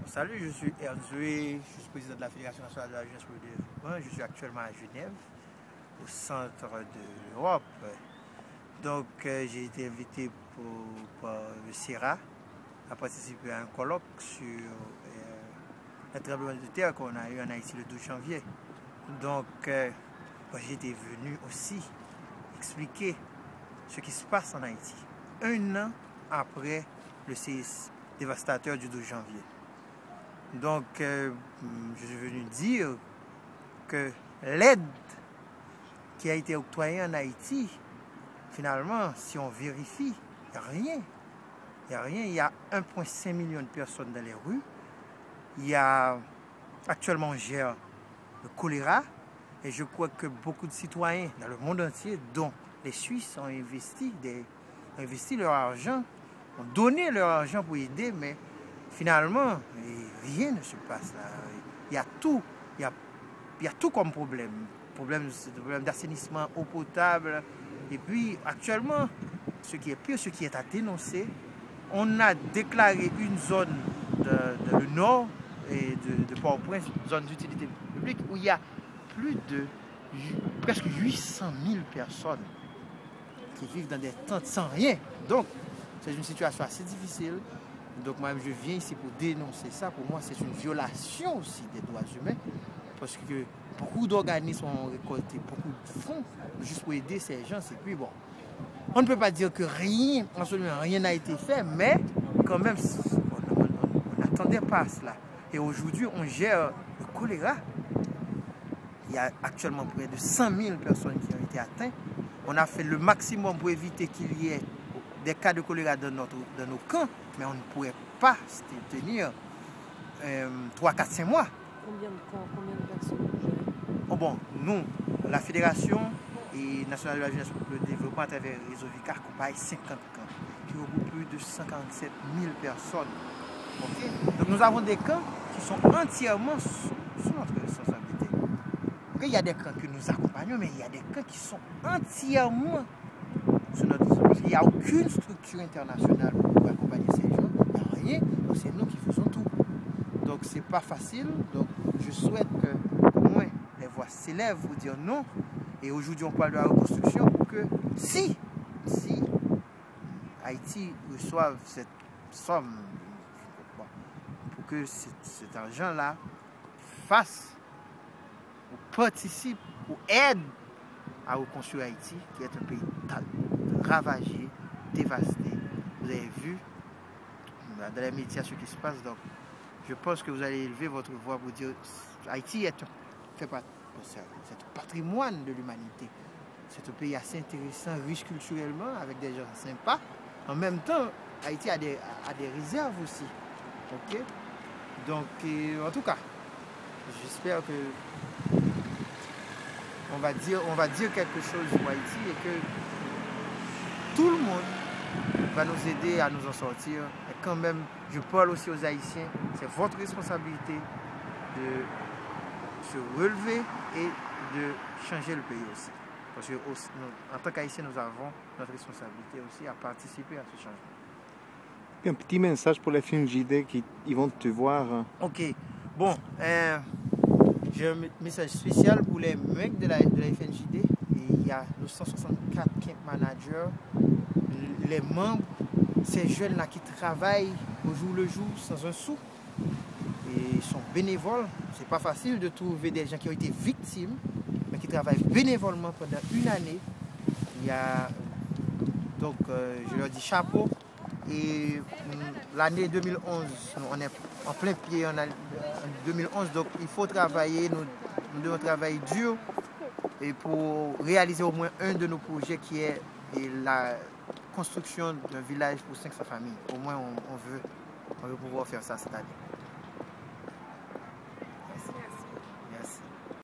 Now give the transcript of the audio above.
Salut, je suis Ernzoué, je suis président de la Fédération nationale de la jeunesse pour le développement. Je suis actuellement à Genève, au centre de l'Europe. Donc, j'ai été invité par le CERA à participer à un colloque sur le tremblement de terre qu'on a eu en Haïti le 12 janvier. Donc, j'ai été venu aussi expliquer ce qui se passe en Haïti, un an après le séisme dévastateur du 12 janvier. Donc, je suis venu dire que l'aide qui a été octroyée en Haïti, finalement, si on vérifie, il n'y a rien. Il n'y a rien. Il y a 1,5 million de personnes dans les rues. Il y a actuellement, on gère le choléra. Et je crois que beaucoup de citoyens dans le monde entier, dont les Suisses, ont investi leur argent, ont donné leur argent pour aider, mais finalement, rien ne se passe là. Il y a tout, il y a tout comme problème. Problème d'assainissement, eau potable. Et puis, actuellement, ce qui est pire, ce qui est à dénoncer, on a déclaré une zone dans le nord et de Port-au-Prince, zone d'utilité publique, où il y a presque 800 000 personnes qui vivent dans des tentes sans rien. Donc, c'est une situation assez difficile. Donc, moi-même, je viens ici pour dénoncer ça. Pour moi, c'est une violation aussi des droits humains. Parce que beaucoup d'organismes ont récolté beaucoup de fonds juste pour aider ces gens. Et puis, bon, on ne peut pas dire que rien, absolument rien n'a été fait, mais quand même, on n'attendait pas à cela. Et aujourd'hui, on gère le choléra. Il y a actuellement près de 100 000 personnes qui ont été atteintes. On a fait le maximum pour éviter qu'il y ait des cas de choléra dans nos camps, mais on ne pourrait pas se tenir 3, 4, 5 mois. Combien de camps, combien de personnes vous gérez? Oh bon, nous, la Fédération et nationale de la jeunesse pour le développement à travers le réseau Vicar accompagne 50 camps qui regroupent plus de 57 000 personnes. Okay? Donc nous avons des camps qui sont entièrement sous notre responsabilité. Okay? Il y a des camps que nous accompagnons, mais il y a des camps qui sont entièrement sous notre responsabilité. Il n'y a aucune structure internationale pour accompagner ces gens. Il n'y a rien. Donc c'est nous qui faisons tout. Donc c'est pas facile. Donc je souhaite que au moins les voix s'élèvent pour dire non. Et aujourd'hui on parle de la reconstruction pour que si Haïti reçoive cette somme, pour que cet argent-là fasse ou participe ou aide à reconstruire Haïti, qui est un pays ravagé, dévasté. Vous avez vu dans les médias ce qui se passe. Donc, je pense que vous allez élever votre voix pour dire Haïti fait partie c'est un patrimoine de l'humanité. C'est un pays assez intéressant, riche culturellement, avec des gens sympas. En même temps, Haïti a des réserves aussi. Ok? Donc, en tout cas, j'espère que on va dire quelque chose pour Haïti et que tout le monde va nous aider à nous en sortir. Et quand même, je parle aussi aux Haïtiens, c'est votre responsabilité de se relever et de changer le pays aussi. Parce que en tant qu'Haïtiens, nous avons notre responsabilité aussi à participer à ce changement. Un petit message pour les FNJD qui vont te voir. Ok. Bon, j'ai un message spécial pour les mecs de la FNJD. Et il y a nos 164 camp managers, les membres, ces jeunes-là qui travaillent au jour le jour sans un sou. Et ils sont bénévoles. C'est pas facile de trouver des gens qui ont été victimes, mais qui travaillent bénévolement pendant une année. Il y a donc je leur dis chapeau. Et l'année 2011, on est en plein pied en 2011, donc il faut travailler, nous devons travailler dur et pour réaliser au moins un de nos projets qui est la construction d'un village pour 500 familles. Au moins on veut pouvoir faire ça cette année.